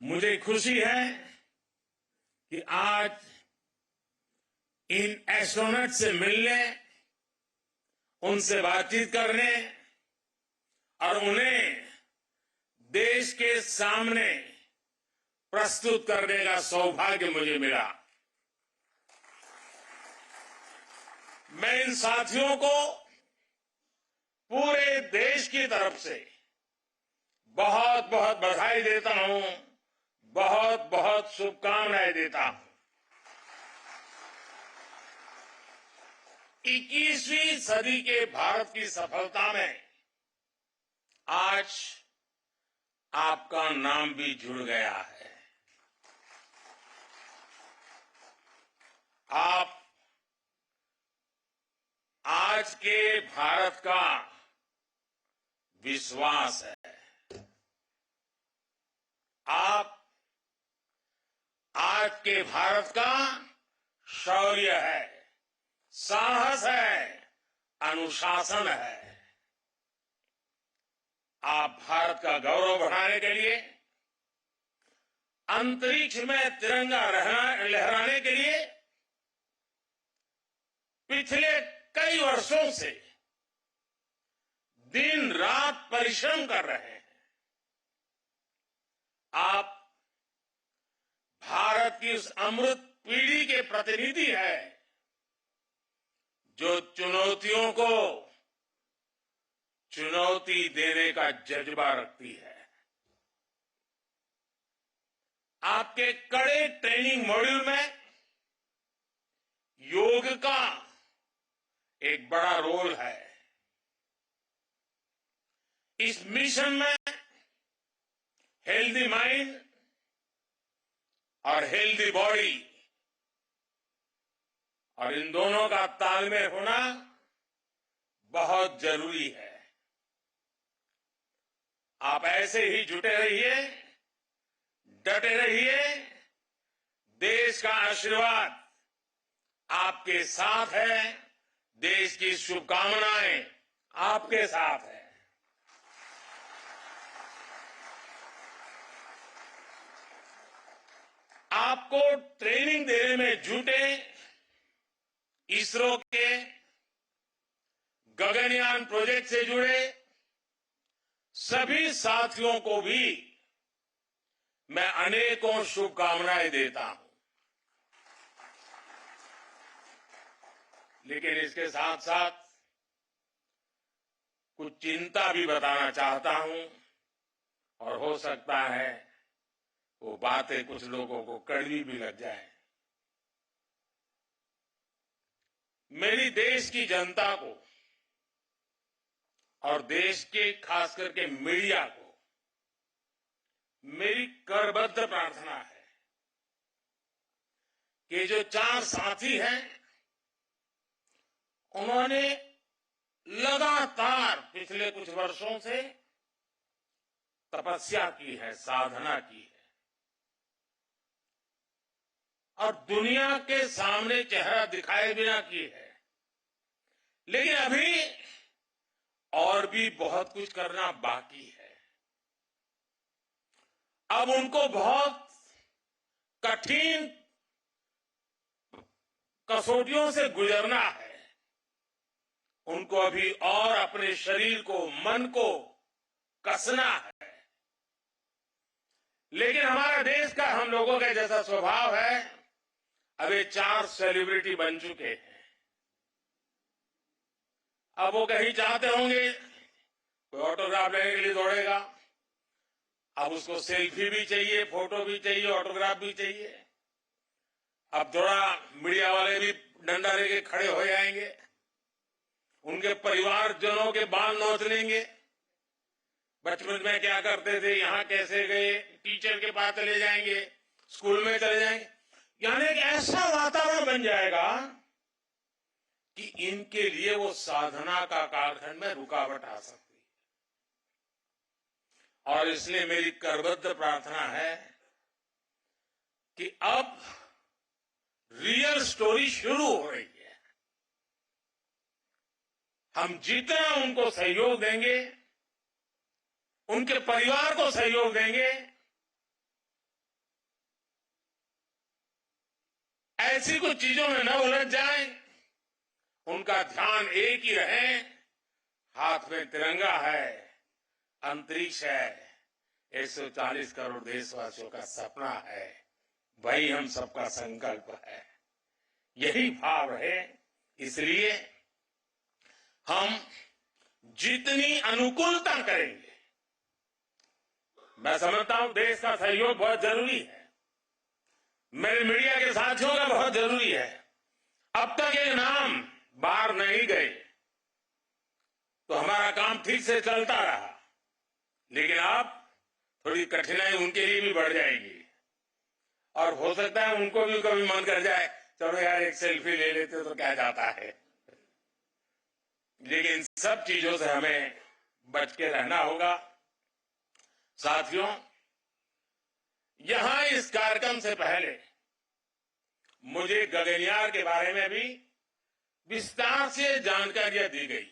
मुझे खुशी है कि आज इन एस्ट्रोनॉट से मिलने, उनसे बातचीत करने और उन्हें देश के सामने प्रस्तुत करने का सौभाग्य मुझे मिला। मैं इन साथियों को पूरे देश की तरफ से बहुत बहुत बधाई देता हूं, बहुत बहुत शुभकामनाएं देता हूं। 21वीं सदी के भारत की सफलता में आज आपका नाम भी जुड़ गया है। आप आज के भारत का विश्वास है। आप आज के भारत का शौर्य है, साहस है, अनुशासन है। आप भारत का गौरव बढ़ाने के लिए, अंतरिक्ष में तिरंगा लहराने के लिए पिछले कई वर्षों से दिन रात परिश्रम कर रहे हैं। आप भारत की उस अमृत पीढ़ी के प्रतिनिधि हैं जो चुनौतियों को चुनौती देने का जज्बा रखती है। आपके कड़े ट्रेनिंग मॉड्यूल में योग का एक बड़ा रोल है। इस मिशन में हेल्दी माइंड और हेल्दी बॉडी और इन दोनों का तालमेल होना बहुत जरूरी है। आप ऐसे ही जुटे रहिए, डटे रहिए। देश का आशीर्वाद आपके साथ है, देश की शुभकामनाएं आपके साथ है। आपको ट्रेनिंग देने में जुटे इसरो के गगनयान प्रोजेक्ट से जुड़े सभी साथियों को भी मैं अनेकों शुभकामनाएं देता हूं। लेकिन इसके साथ साथ कुछ चिंता भी बताना चाहता हूं और हो सकता है वो बातें कुछ लोगों को कड़वी भी लग जाए। मेरी देश की जनता को और देश के खास करके मीडिया को मेरी करबद्ध प्रार्थना है कि जो 4 साथी हैं उन्होंने लगातार पिछले कुछ वर्षों से तपस्या की है, साधना की है और दुनिया के सामने चेहरा दिखाए बिना की है। लेकिन अभी और भी बहुत कुछ करना बाकी है। अब उनको बहुत कठिन कसौटियों से गुजरना है। उनको अभी और अपने शरीर को, मन को कसना है। लेकिन हमारा देश का, हम लोगों का जैसा स्वभाव है, अब ये 4 सेलिब्रिटी बन चुके हैं। अब वो कहीं चाहते होंगे, कोई ऑटोग्राफ लेने के लिए दौड़ेगा। अब उसको सेल्फी भी चाहिए, फोटो भी चाहिए, ऑटोग्राफ भी चाहिए। अब थोड़ा मीडिया वाले भी डंडा लेके खड़े हो जाएंगे, उनके परिवारजनों के बाल नोच लेंगे। बचपन में क्या करते थे, यहां कैसे गए, टीचर के पास चले जाएंगे, स्कूल में चले जाएंगे। यानी एक ऐसा वातावरण बन जाएगा कि इनके लिए वो साधना का कालखंड में रुकावट आ सकती है। और इसलिए मेरी करबद्ध प्रार्थना है कि अब रियल स्टोरी शुरू हो रही है। हम जितना उनको सहयोग देंगे, उनके परिवार को सहयोग देंगे, ऐसी कुछ चीजों में न उलझ जाएं, उनका ध्यान एक ही रहे, हाथ में तिरंगा है, अंतरिक्ष है, 140 करोड़ देशवासियों का सपना है, वही हम सबका संकल्प है, यही भाव है। इसलिए हम जितनी अनुकूलता करेंगे, मैं समझता हूं देश का सहयोग बहुत जरूरी है, मेरे मीडिया के साथियों का बहुत जरूरी है। अब तक ये नाम बाहर नहीं गए तो हमारा काम ठीक से चलता रहा, लेकिन अब थोड़ी कठिनाई उनके लिए भी बढ़ जाएगी और हो सकता है उनको भी कभी मन कर जाए, चलो यार एक सेल्फी ले लेते तो क्या जाता है। लेकिन सब चीजों से हमें बच के रहना होगा। साथियों, यहां इस कार्यक्रम से पहले मुझे गगनयान के बारे में भी विस्तार से जानकारियां दी गई।